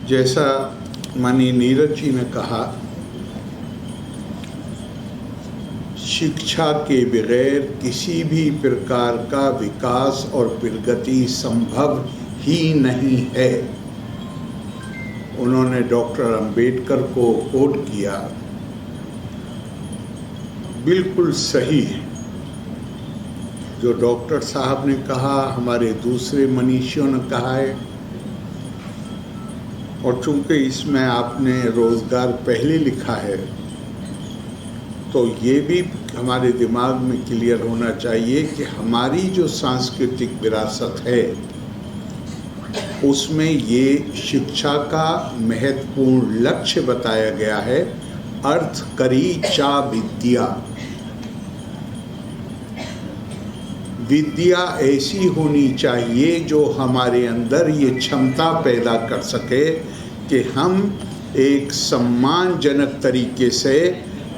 जैसा माननीय नीरज जी ने कहा, शिक्षा के बगैर किसी भी प्रकार का विकास और प्रगति संभव ही नहीं है। उन्होंने डॉक्टर अंबेडकर को कोट किया, बिल्कुल सही है। जो डॉक्टर साहब ने कहा, हमारे दूसरे मनीषियों ने कहा है, और चूंकि इसमें आपने रोजगार पहले लिखा है, तो ये भी हमारे दिमाग में क्लियर होना चाहिए कि हमारी जो सांस्कृतिक विरासत है उसमें ये शिक्षा का महत्वपूर्ण लक्ष्य बताया गया है। अर्थ करी चा विद्या। विद्या ऐसी होनी चाहिए जो हमारे अंदर ये क्षमता पैदा कर सके कि हम एक सम्मानजनक तरीके से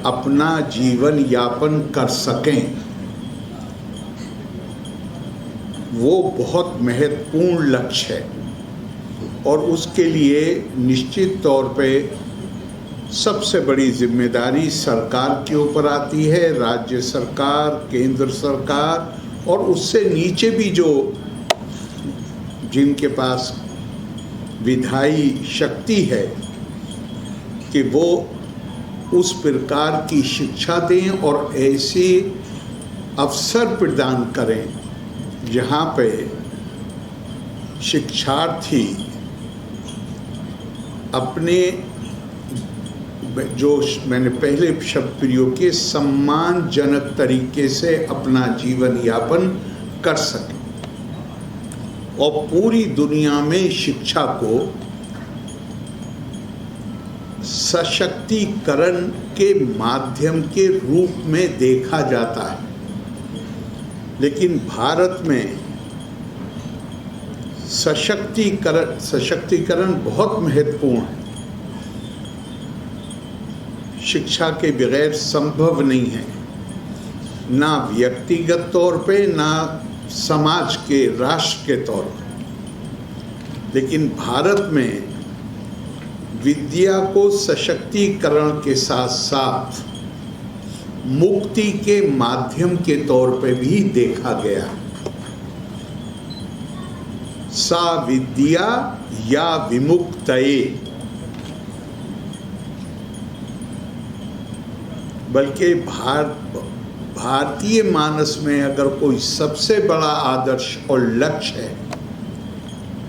अपना जीवन यापन कर सकें। वो बहुत महत्वपूर्ण लक्ष्य है और उसके लिए निश्चित तौर पे सबसे बड़ी जिम्मेदारी सरकार के ऊपर आती है, राज्य सरकार, केंद्र सरकार और उससे नीचे भी जो जिनके पास विधायी शक्ति है कि वो उस प्रकार की शिक्षा दें और ऐसे अवसर प्रदान करें जहाँ पे शिक्षार्थी अपने, जो मैंने पहले शब्द प्रयोग किए, सम्मानजनक तरीके से अपना जीवन यापन कर सकें और पूरी दुनिया में शिक्षा को सशक्तिकरण के माध्यम के रूप में देखा जाता है। लेकिन भारत में सशक्तिकरण बहुत महत्वपूर्ण है। शिक्षा के बगैर संभव नहीं है, ना व्यक्तिगत तौर पे, ना समाज के, राष्ट्र के तौर पे। लेकिन भारत में विद्या को सशक्तिकरण के साथ साथ मुक्ति के माध्यम के तौर पे भी देखा गया। सा विद्या या विमुक्तये, बल्कि भारतीय मानस में अगर कोई सबसे बड़ा आदर्श और लक्ष्य है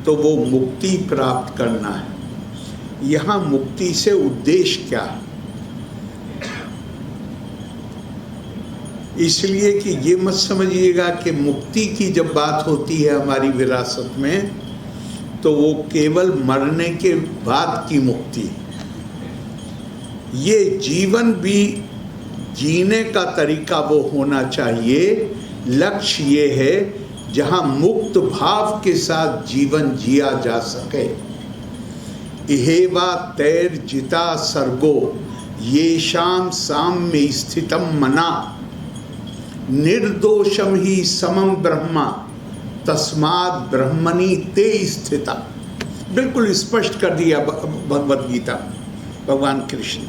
तो वो मुक्ति प्राप्त करना है। यहाँ मुक्ति से उद्देश्य क्या है? इसलिए कि ये मत समझिएगा कि मुक्ति की जब बात होती है हमारी विरासत में तो वो केवल मरने के बाद की मुक्ति। ये जीवन भी जीने का तरीका वो होना चाहिए। लक्ष्य ये है जहाँ मुक्त भाव के साथ जीवन जिया जा सके। इहेवा तैर्जिता सर्गो येषां साम्ये स्थितं मना निर्दोषम ही समम ब्रह्मा तस्मात् ब्रह्मणि ते स्थिता। बिल्कुल स्पष्ट कर दिया भगवद गीता भगवान कृष्ण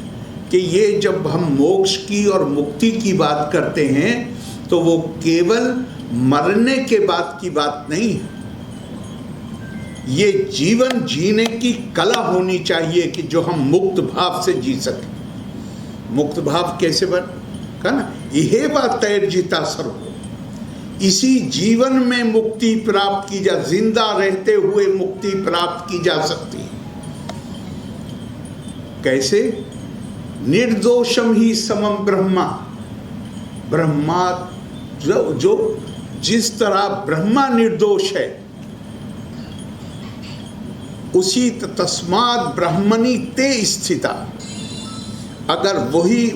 कि ये जब हम मोक्ष की और मुक्ति की बात करते हैं तो वो केवल मरने के बाद की बात नहीं है। ये जीवन जीने की कला होनी चाहिए कि जो हम मुक्त भाव से जी सकें। मुक्त भाव कैसे बन का ना, यह बात तैर्जिता सर्व। इसी जीवन में मुक्ति प्राप्त की जा, जिंदा रहते हुए मुक्ति प्राप्त की जा सकती है। कैसे? निर्दोषम ही समम ब्रह्मा। ब्रह्मा जो जिस तरह ब्रह्मा निर्दोष है उसी तस्मात् ब्रह्मणि ते स्थिता। अगर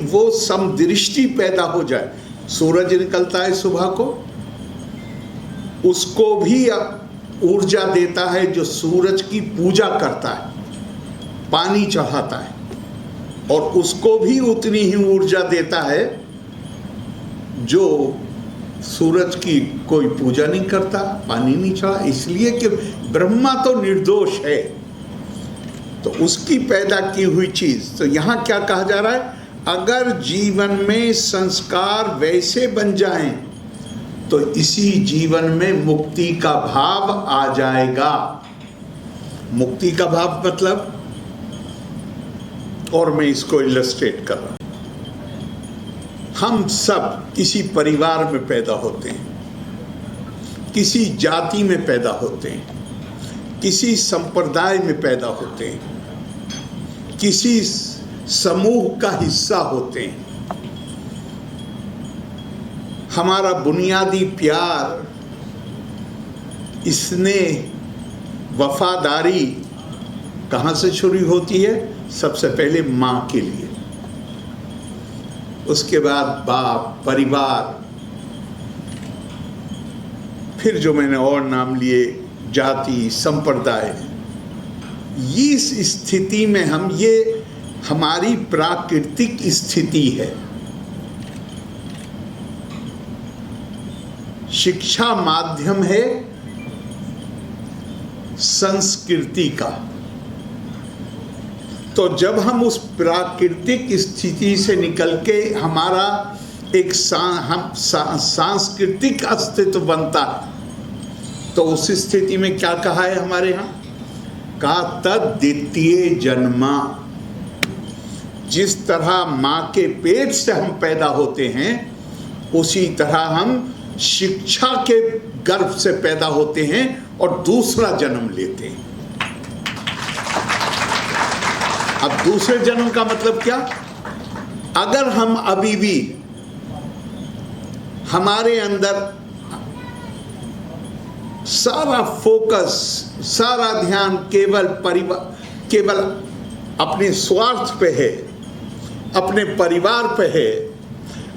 वो समदृष्टि पैदा हो जाए, सूरज निकलता है सुबह को, उसको भी ऊर्जा देता है जो सूरज की पूजा करता है, पानी चढ़ाता है, और उसको भी उतनी ही ऊर्जा देता है जो सूरज की कोई पूजा नहीं करता, पानी नहीं चढ़ा। इसलिए कि ब्रह्मा तो निर्दोष है, तो उसकी पैदा की हुई चीज। तो यहाँ क्या कहा जा रहा है, अगर जीवन में संस्कार वैसे बन जाएं तो इसी जीवन में मुक्ति का भाव आ जाएगा। मुक्ति का भाव मतलब, और मैं इसको इलस्ट्रेट कर रहा हूं, हम सब किसी परिवार में पैदा होते हैं, किसी जाति में पैदा होते हैं, किसी संप्रदाय में पैदा होते हैं, किसी समूह का हिस्सा होते हैं। हमारा बुनियादी प्यार, स्नेह, वफादारी कहाँ से शुरू होती है? सबसे पहले माँ के लिए, उसके बाद बाप, परिवार, फिर जो मैंने और नाम लिए, जाति, संप्रदाय। इस स्थिति में हम, ये हमारी प्राकृतिक स्थिति है। शिक्षा माध्यम है संस्कृति का। तो जब हम उस प्राकृतिक स्थिति से निकल के हमारा एक सांस्कृतिक अस्तित्व बनता है, तो उस स्थिति में क्या कहा है हमारे यहाँ का, तद्वितीय जन्मा। जिस तरह माँ के पेट से हम पैदा होते हैं, उसी तरह हम शिक्षा के गर्भ से पैदा होते हैं और दूसरा जन्म लेते हैं। अब दूसरे जन्म का मतलब क्या? अगर हम अभी भी हमारे अंदर सारा फोकस, सारा ध्यान केवल अपने स्वार्थ पे है, अपने परिवार पे है,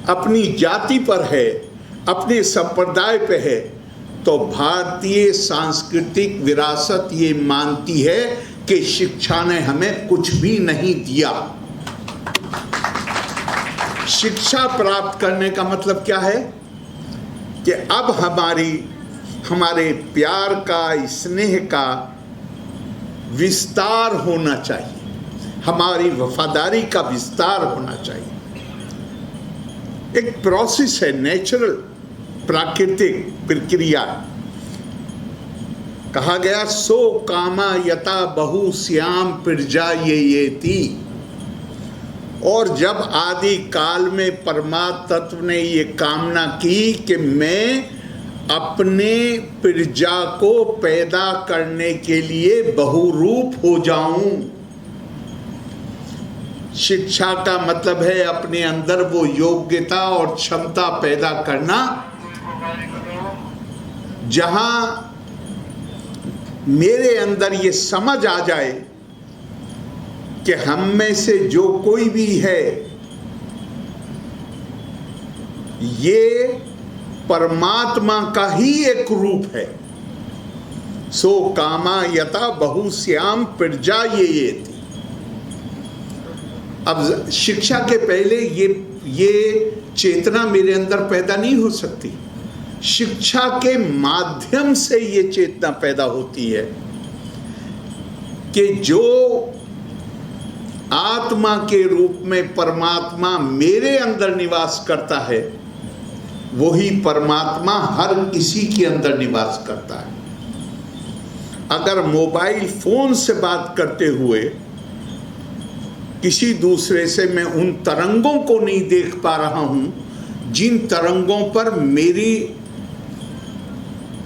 अपनी जाति पर है, अपने संप्रदाय पे है, तो भारतीय सांस्कृतिक विरासत ये मानती है कि शिक्षा ने हमें कुछ भी नहीं दिया। शिक्षा प्राप्त करने का मतलब क्या है कि अब हमारे प्यार का, स्नेह का विस्तार होना चाहिए, हमारी वफादारी का विस्तार होना चाहिए। एक प्रोसेस है, नेचुरल, प्राकृतिक प्रक्रिया। कहा गया, सो कामा यता बहु श्याम प्रजा ये थी। और जब आदि काल में परमात्म तत्व ने ये कामना की कि मैं अपने प्रजा को पैदा करने के लिए बहुरूप हो जाऊं। शिक्षा का मतलब है अपने अंदर वो योग्यता और क्षमता पैदा करना जहां मेरे अंदर ये समझ आ जाए कि हम में से जो कोई भी है ये परमात्मा का ही एक रूप है। सो कामा यथा बहु श्याम प्रजा ये थी। अब शिक्षा के पहले ये चेतना मेरे अंदर पैदा नहीं हो सकती। शिक्षा के माध्यम से ये चेतना पैदा होती है कि जो आत्मा के रूप में परमात्मा मेरे अंदर निवास करता है, वही परमात्मा हर किसी के अंदर निवास करता है। अगर मोबाइल फोन से बात करते हुए किसी दूसरे से मैं उन तरंगों को नहीं देख पा रहा हूं जिन तरंगों पर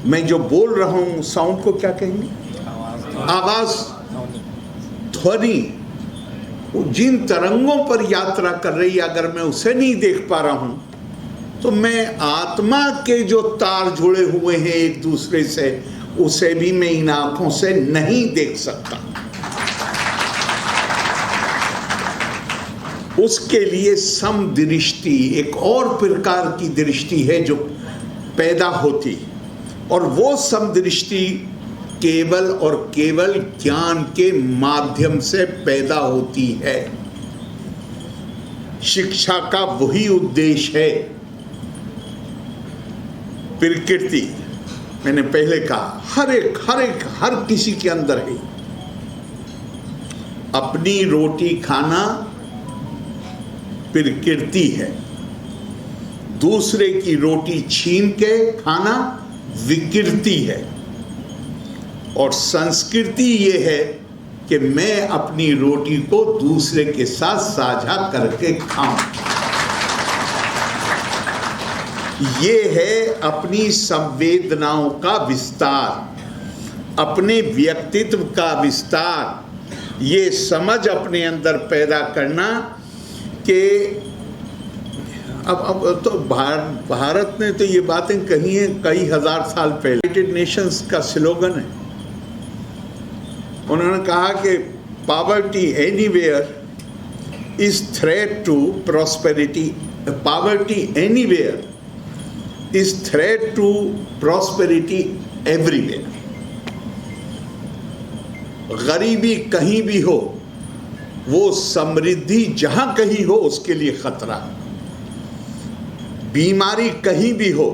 मैं जो बोल रहा हूं, साउंड को क्या कहेंगे, आवाज, ध्वनि, जिन तरंगों पर यात्रा कर रही है, अगर मैं उसे नहीं देख पा रहा हूं तो मैं आत्मा के जो तार जुड़े हुए हैं एक दूसरे से, उसे भी मैं इन आंखों से नहीं देख सकता। उसके लिए समदृष्टि, एक और प्रकार की दृष्टि है जो पैदा होती, और वो समदृष्टि केवल और केवल ज्ञान के माध्यम से पैदा होती है। शिक्षा का वही उद्देश्य है। प्रकृति, मैंने पहले कहा, हर किसी के अंदर है। अपनी रोटी खाना प्रकृति है, दूसरे की रोटी छीन के खाना विकृति है, और संस्कृति ये है कि मैं अपनी रोटी को दूसरे के साथ साझा करके खाऊं। ये है अपनी संवेदनाओं का विस्तार, अपने व्यक्तित्व का विस्तार, ये समझ अपने अंदर पैदा करना कि अब तो भारत ने तो ये बातें कही हैं कई हजार साल पहले। यूनाइटेड नेशंस का स्लोगन है, उन्होंने कहा कि poverty anywhere is threat to prosperity, poverty anywhere is threat to prosperity everywhere. गरीबी कहीं भी हो, वो समृद्धि जहां कहीं हो उसके लिए खतरा। बीमारी कहीं भी हो,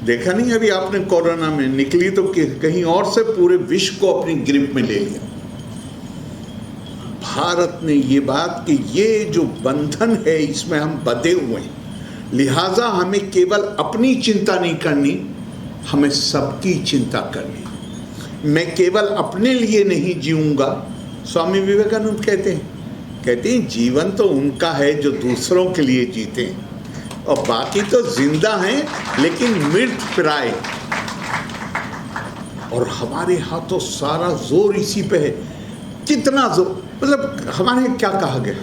देखा नहीं अभी आपने कोरोना में निकली तो कहीं और से पूरे विश्व को अपनी ग्रिप में ले लिया। भारत ने ये बात कि ये जो बंधन है इसमें हम बंधे हुए हैं, लिहाजा हमें केवल अपनी चिंता नहीं करनी, हमें सबकी चिंता करनी। मैं केवल अपने लिए नहीं जीऊंगा। स्वामी विवेकानंद कहते हैं जीवन तो उनका है जो दूसरों के लिए जीते हैं, और बाकी तो जिंदा हैं लेकिन मृत प्राय। और हमारे हाथों सारा जोर इसी पे है। कितना जोर, मतलब हमारे क्या कहा गया।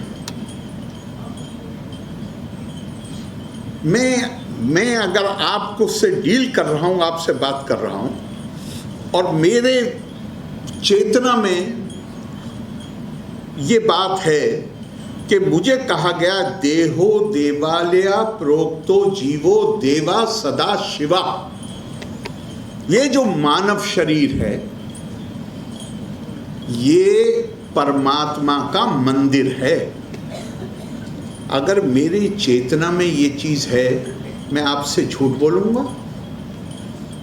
मैं अगर आपको से डील कर रहा हूं, आपसे बात कर रहा हूं, और मेरे चेतना में ये बात है कि मुझे कहा गया देहो देवालया प्रोक्तो जीवो देवा सदा शिवा। ये जो मानव शरीर है ये परमात्मा का मंदिर है। अगर मेरी चेतना में ये चीज है, मैं आपसे झूठ बोलूंगा,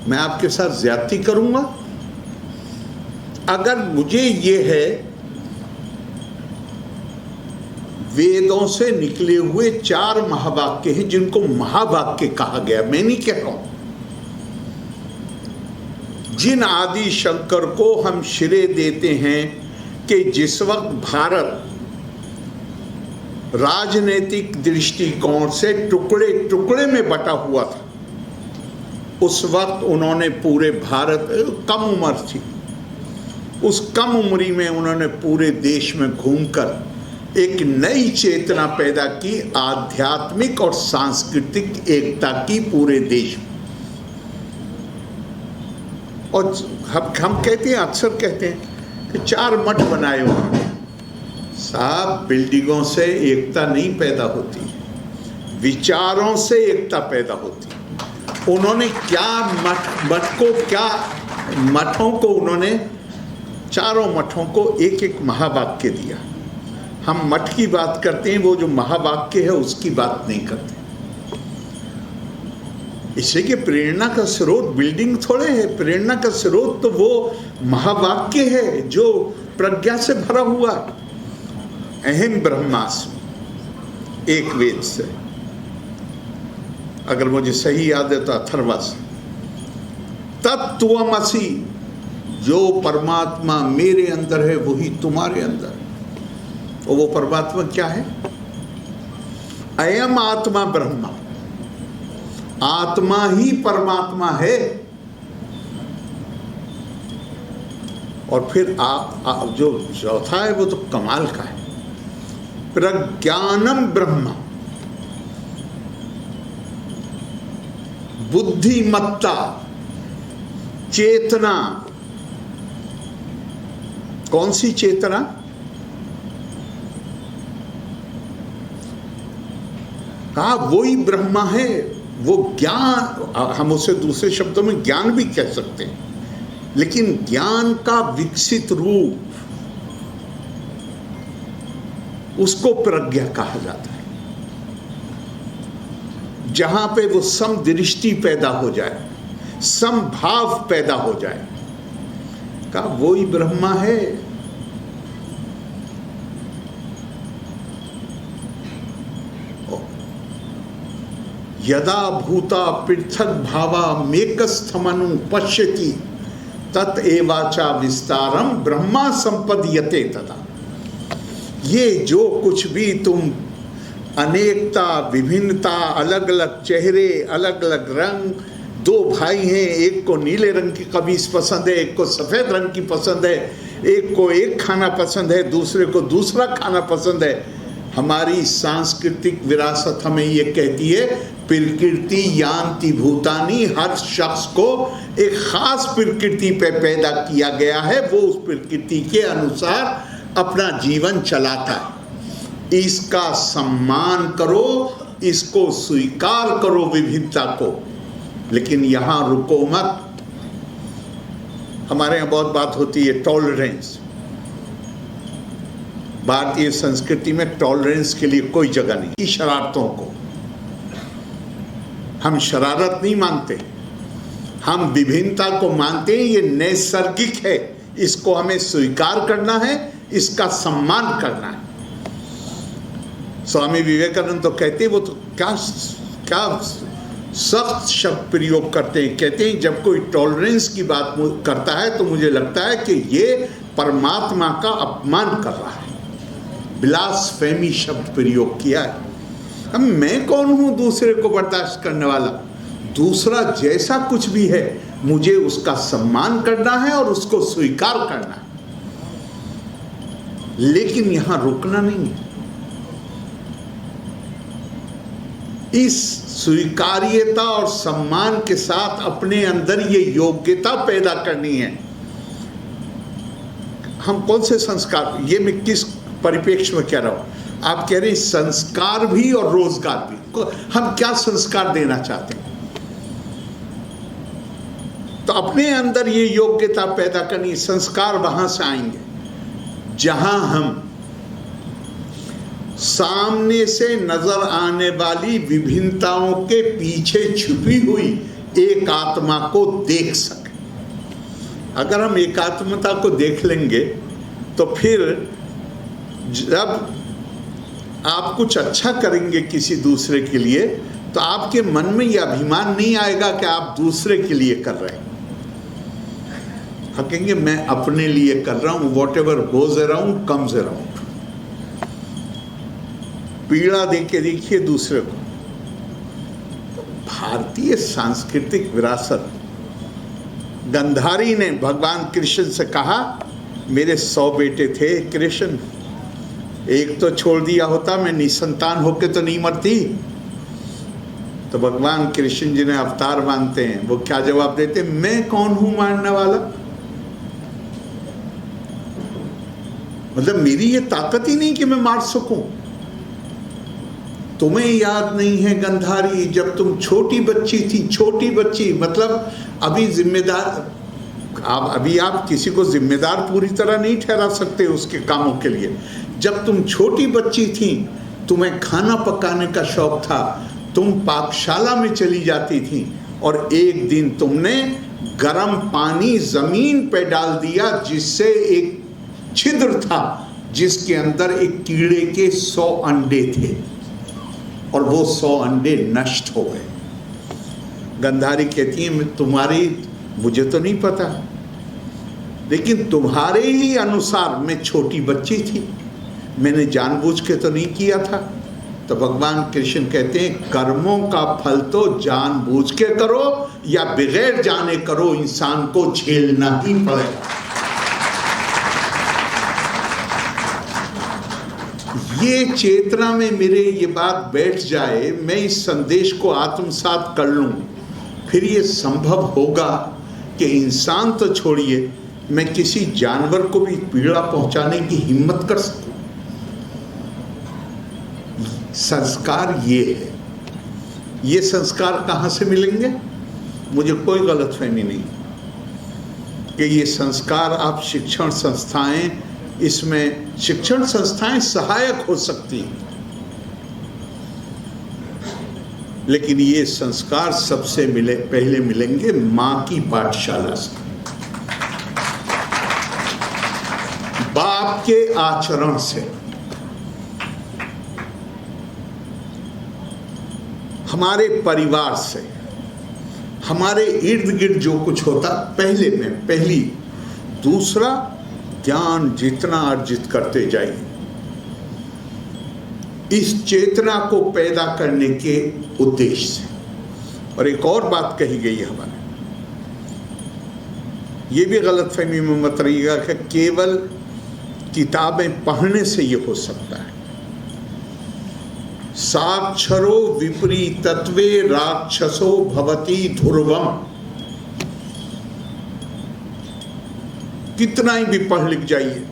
मैं आपके साथ ज्यादती करूंगा। अगर मुझे ये है, वेदों से निकले हुए 4 महावाक्य हैं जिनको महावाक्य कहा गया, मैं नहीं कह रहा हूं। जिन आदि शंकर को हम श्रेय देते हैं कि जिस वक्त भारत राजनीतिक दृष्टिकोण से टुकड़े टुकड़े में बटा हुआ था, उस वक्त उन्होंने पूरे भारत, कम उम्र थी, उस कम उम्री में उन्होंने पूरे देश में घूमकर एक नई चेतना पैदा की, आध्यात्मिक और सांस्कृतिक एकता की पूरे देश में। और हम कहते हैं, अक्सर कहते हैं कि 4 मठ बनाए उन्होंने। साहब, बिल्डिंगों से एकता नहीं पैदा होती, विचारों से एकता पैदा होती। उन्होंने क्या मठों को उन्होंने 4 मठों को एक एक महावाक्य दिया। हम मठ की बात करते हैं, वो जो महावाक्य है उसकी बात नहीं करते। इससे कि प्रेरणा का स्रोत बिल्डिंग थोड़े है, प्रेरणा का स्रोत तो वो महावाक्य है जो प्रज्ञा से भरा हुआ। अहम ब्रह्मास्मि, एक वेद से, अगर मुझे सही याद है तो अथर्वस। तत्त्वमसि, जो परमात्मा मेरे अंदर है वही तुम्हारे अंदर। और वो परमात्मा क्या है? अयम आत्मा ब्रह्मा, आत्मा ही परमात्मा है। और फिर आप जो चौथा है वो तो कमाल का है, प्रज्ञानम ब्रह्मा, बुद्धिमत्ता, चेतना। कौन सी चेतना? कहा वही ब्रह्मा है, वो ज्ञान, हम उसे दूसरे शब्दों में ज्ञान भी कह सकते हैं, लेकिन ज्ञान का विकसित रूप, उसको प्रज्ञा कहा जाता है। जहां पे वो समदृष्टि पैदा हो जाए, समभाव पैदा हो जाए, कहा वही ब्रह्मा है। यदा भूता पृथक भावा मेकस्थमनु पश्यति तत एवाचा विस्तारम ब्रह्मा संपद्यते तथा। ये जो कुछ भी तुम अनेकता, विभिन्नता, अलग अलग चेहरे, अलग अलग रंग, दो भाई हैं, एक को नीले रंग की कमीज पसंद है, एक को सफ़ेद रंग की पसंद है, एक को एक खाना पसंद है, दूसरे को दूसरा खाना पसंद है। हमारी सांस्कृतिक विरासत हमें ये कहती है प्रकृति यान्ति भूतानि, हर शख्स को एक खास प्रकृति पे पैदा किया गया है, वो उस प्रकृति के अनुसार अपना जीवन चलाता है। इसका सम्मान करो, इसको स्वीकार करो विविधता को, लेकिन यहाँ रुको मत। हमारे यहाँ बहुत बात होती है टॉलरेंस। भारतीय संस्कृति में टॉलरेंस के लिए कोई जगह नहीं। शरारतों को हम शरारत नहीं मानते, हम विभिन्नता को मानते हैं। ये नैसर्गिक है, इसको हमें स्वीकार करना है, इसका सम्मान करना है। स्वामी विवेकानंद तो कहते हैं, वो तो क्या सख्त शब्द प्रयोग करते हैं। कहते हैं जब कोई टॉलरेंस की बात करता है तो मुझे लगता है कि ये परमात्मा का अपमान कर रहा है। ब्लास्फेमी शब्द प्रयोग किया है। अब मैं कौन हूं दूसरे को बर्दाश्त करने वाला? दूसरा जैसा कुछ भी है मुझे उसका सम्मान करना है और उसको स्वीकार करना है, लेकिन यहां रुकना नहीं है। इस स्वीकार्यता और सम्मान के साथ अपने अंदर ये योग्यता पैदा करनी है। हम कौन से संस्कार, ये मैं किस परिप्रेक्ष्य में कह रहा हूं? आप कह रहे हैं संस्कार भी और रोजगार भी। हम क्या संस्कार देना चाहते हैं? तो अपने अंदर ये योग्यता पैदा करनी। संस्कार वहां से आएंगे जहां हम सामने से नजर आने वाली विभिन्नताओं के पीछे छुपी हुई एक आत्मा को देख सके। अगर हम एकात्मता को देख लेंगे तो फिर जब आप कुछ अच्छा करेंगे किसी दूसरे के लिए तो आपके मन में यह अभिमान नहीं आएगा कि आप दूसरे के लिए कर रहे हैं। हम कहेंगे मैं अपने लिए कर रहा हूं, what ever goes around comes around. पीड़ा दे के देखिए दूसरे को। तो भारतीय सांस्कृतिक विरासत, गंधारी ने भगवान कृष्ण से कहा मेरे 100 बेटे थे कृष्ण, एक तो छोड़ दिया होता, मैं निसंतान होके तो नहीं मरती। तो भगवान कृष्ण जी ने अवतार मानते हैं, वो क्या जवाब देते? मैं कौन हूं मारने वाला? मतलब मेरी ये ताकत ही नहीं कि मैं मार सकूं। तुम्हें याद नहीं है गंधारी, जब तुम छोटी बच्ची थी, छोटी बच्ची मतलब अभी जिम्मेदार, आप किसी को जिम्मेदार पूरी तरह नहीं ठहरा सकते उसके कामों के लिए। जब तुम छोटी बच्ची थी, तुम्हें खाना पकाने का शौक था, तुम पाकशाला में चली जाती थी और एक दिन तुमने गर्म पानी जमीन पे डाल दिया जिससे एक छिद्र था जिसके अंदर एक कीड़े के 100 अंडे थे और वो 100 अंडे नष्ट हो गए। गंधारी कहती है मुझे तो नहीं पता, लेकिन तुम्हारे ही अनुसार मैं छोटी बच्ची थी, मैंने जानबूझ के तो नहीं किया था। तो भगवान कृष्ण कहते हैं कर्मों का फल तो जानबूझ के करो या बगैर जाने करो, इंसान को झेलना ही पड़ेगा। ये चेतना में मेरे ये बात बैठ जाए, मैं इस संदेश को आत्मसात कर लूं, फिर ये संभव होगा कि इंसान तो छोड़िए, मैं किसी जानवर को भी पीड़ा पहुंचाने की हिम्मत कर सकूं। संस्कार ये है। ये संस्कार कहाँ से मिलेंगे? मुझे कोई गलतफहमी नहीं कि ये संस्कार आप शिक्षण संस्थाएं, इसमें शिक्षण संस्थाएं सहायक हो सकती हैं, लेकिन ये संस्कार सबसे पहले मिलेंगे मां की पाठशाला से, बाप के आचरण से। हमारे परिवार से, हमारे इर्द गिर्द जो कुछ होता पहली। दूसरा, ज्ञान जितना अर्जित करते जाइए, इस चेतना को पैदा करने के उद्देश्य से। और एक और बात कही गई है हमारे, ये भी गलतफहमी में मत रहिएगा कि केवल किताबें पढ़ने से ये हो सकता है। साक्षरो विपरीतत्वे राक्षसो भवति ध्रुवम। कितना ही भी पढ़ लिख जाइए,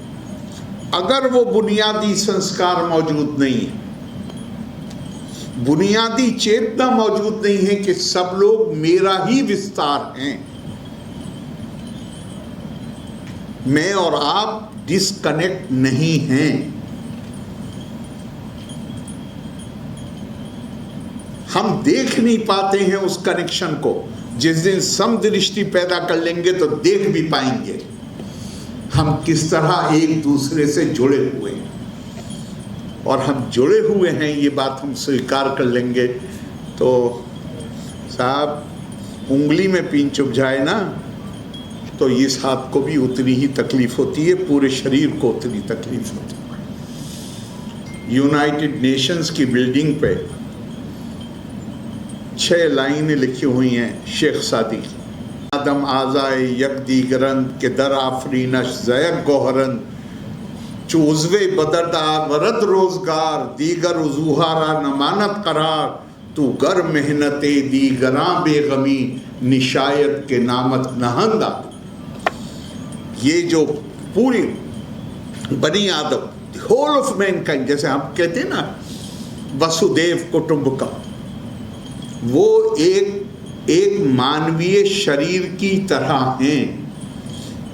अगर वो बुनियादी संस्कार मौजूद नहीं है, बुनियादी चेतना मौजूद नहीं है कि सब लोग मेरा ही विस्तार हैं, मैं और आप डिस्कनेक्ट नहीं हैं, हम देख नहीं पाते हैं उस कनेक्शन को। जिस दिन समदृष्टि पैदा कर लेंगे तो देख भी पाएंगे हम किस तरह एक दूसरे से जुड़े हुए हैं। और हम जुड़े हुए हैं, ये बात हम स्वीकार कर लेंगे तो साहब, उंगली में पीन चुभ जाए ना तो इस हाथ को भी उतनी ही तकलीफ होती है, पूरे शरीर को उतनी तकलीफ होती है। यूनाइटेड नेशंस की बिल्डिंग पे 6 लाइनें लिखी हुई हैं शेख सादी। आदम आज़ाए यक दीगरन के दर आफरीनश ज़यक गोहरन चूज़वे बदरदा वरद रोज़गार दीगर उज़ूहारा नमानत करार तू गर मेहनते दीगरां बेगमी निशायत के नामत नहंदा। ये जो पूरी बनी आदम, होल ऑफ मैनकाइंड, जैसे हम कहते हैं ना वसुदेव कुटुंबकम, वो एक मानवीय शरीर की तरह हैं।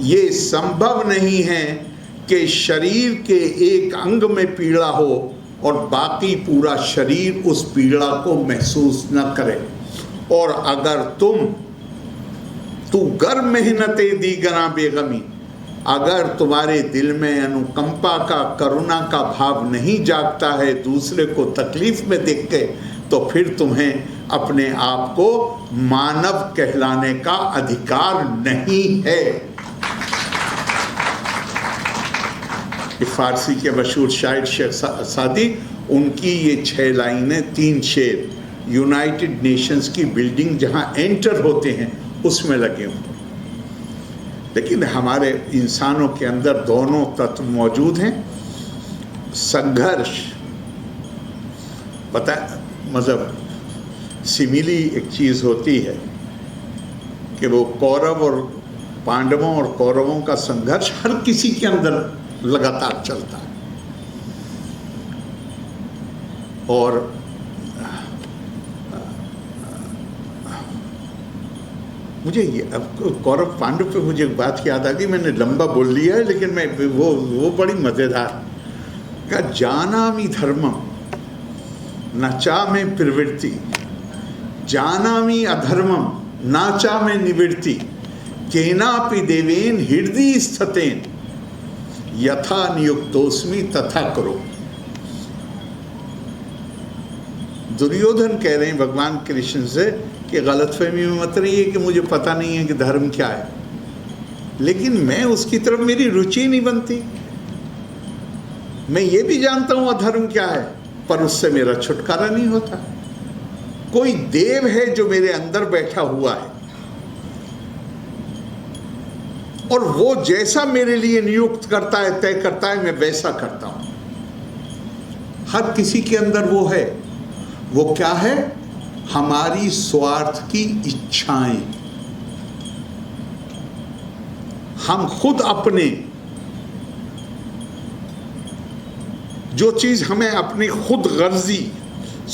ये संभव नहीं है कि शरीर के एक अंग में पीड़ा हो और बाकी पूरा शरीर उस पीड़ा को महसूस न करे। और अगर तू गर मेहनते दीगरा बेगमी, अगर तुम्हारे दिल में अनुकंपा का, करुणा का भाव नहीं जागता है दूसरे को तकलीफ में देख के, तो फिर तुम्हें अपने आप को मानव कहलाने का अधिकार नहीं है। फारसी के मशहूर शायर शेख सादी, उनकी ये 6 लाइनें, 3 शेर यूनाइटेड नेशंस की बिल्डिंग जहां एंटर होते हैं उसमें लगे हुए। लेकिन हमारे इंसानों के अंदर दोनों तत्व मौजूद हैं। संघर्ष, पता मतलब सिमिली एक चीज़ होती है कि वो कौरव और पांडवों और कौरवों का संघर्ष हर किसी के अंदर लगातार चलता है। और मुझे ये अब कौरव पांडव पे मुझे एक बात याद आ गई, मैंने लंबा बोल लिया है लेकिन मैं वो बड़ी मज़ेदार का, जानामि धर्मम नचा में प्रवृत्ति, जानामि अधर्मम नाचा में निवृत्ति, केनापि देवेन हृदय स्थितेन यथा नियुक्तोस्मि तथा करो। दुर्योधन कह रहे हैं भगवान कृष्ण से कि गलतफहमी में मत रहिए कि मुझे पता नहीं है कि धर्म क्या है, लेकिन मैं उसकी तरफ मेरी रुचि नहीं बनती। मैं ये भी जानता हूँ अधर्म क्या है, पर उससे मेरा छुटकारा नहीं होता। कोई देव है जो मेरे अंदर बैठा हुआ है और वो जैसा मेरे लिए नियुक्त करता है, तय करता है, मैं वैसा करता हूं। हर किसी के अंदर वो है। वो क्या है? हमारी स्वार्थ की इच्छाएं। हम खुद अपने जो चीज हमें अपनी खुद गर्जी,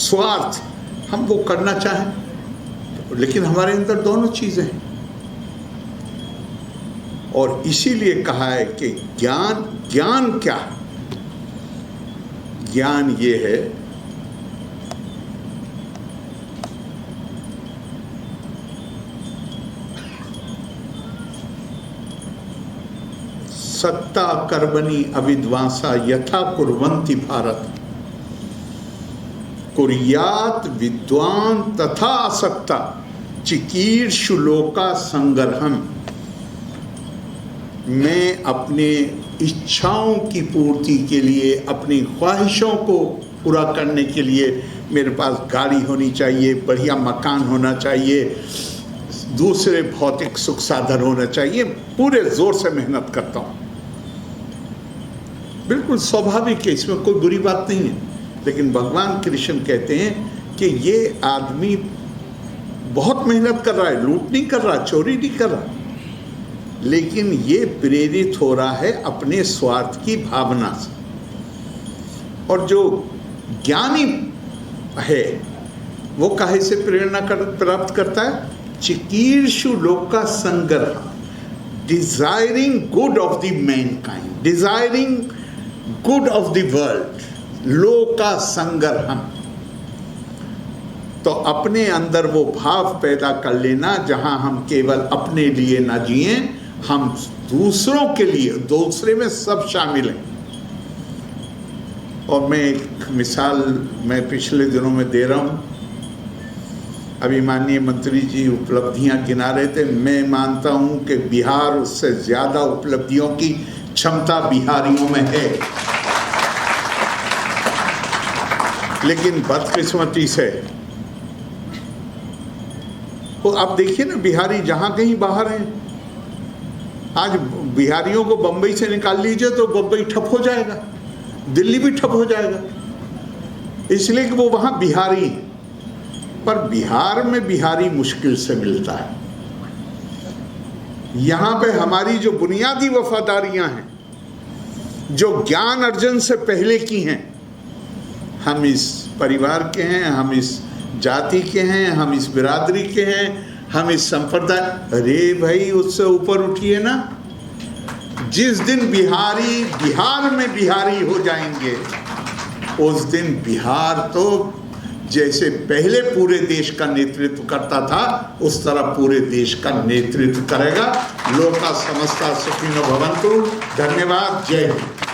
स्वार्थ, हम वो करना चाहें, लेकिन हमारे अंदर दोनों चीजें हैं। और इसीलिए कहा है कि ज्ञान क्या है? ज्ञान ये है सत्ता कर्मणि अविद्वांसा यथा कुर्वन्ति भारत। कुर्यात विद्वान तथा आसक्ता चिकीर्षु लोका संग्रहम। मैं अपने इच्छाओं की पूर्ति के लिए, अपनी ख्वाहिशों को पूरा करने के लिए मेरे पास गाड़ी होनी चाहिए, बढ़िया मकान होना चाहिए, दूसरे भौतिक सुख साधन होना चाहिए, पूरे जोर से मेहनत करता हूँ। बिल्कुल स्वाभाविक है, इसमें कोई बुरी बात नहीं है। लेकिन भगवान कृष्ण कहते हैं कि ये आदमी बहुत मेहनत कर रहा है, लूट नहीं कर रहा, चोरी नहीं कर रहा, लेकिन ये प्रेरित हो रहा है अपने स्वार्थ की भावना से। और जो ज्ञानी है वो काहे से प्रेरणा प्राप्त करता है? चिकीर्षु लोका संग्रह, desiring good of the Mankind, desiring good of the world, लोका संग्रहम। तो अपने अंदर वो भाव पैदा कर लेना जहां हम केवल अपने लिए ना जिए, हम दूसरों के लिए, दूसरे में सब शामिल हैं। और मैं एक मिसाल मैं पिछले दिनों में दे रहा हूँ। अभी माननीय मंत्री जी उपलब्धियां गिना रहे थे। मैं मानता हूं कि बिहार उससे ज्यादा उपलब्धियों की क्षमता बिहारियों में है, लेकिन बदकिस्मती से तो आप देखिए ना, बिहारी जहां कहीं बाहर हैं। आज बिहारियों को बंबई से निकाल लीजिए तो बंबई ठप हो जाएगा, दिल्ली भी ठप हो जाएगा, इसलिए कि वो वहां बिहारी हैं। पर बिहार में बिहारी मुश्किल से मिलता है। यहां पे हमारी जो बुनियादी वफादारियां हैं, जो ज्ञान अर्जन से पहले की हैं, हम इस परिवार के हैं, हम इस जाति के हैं, हम इस बिरादरी के हैं, हम इस संप्रदाय, अरे भाई उससे ऊपर उठिए ना। जिस दिन बिहारी बिहार में बिहारी हो जाएंगे, उस दिन बिहार तो जैसे पहले पूरे देश का नेतृत्व करता था, उस तरह पूरे देश का नेतृत्व करेगा। लोका समस्ता सुखिनो भवन्तु। धन्यवाद। जय हिंद।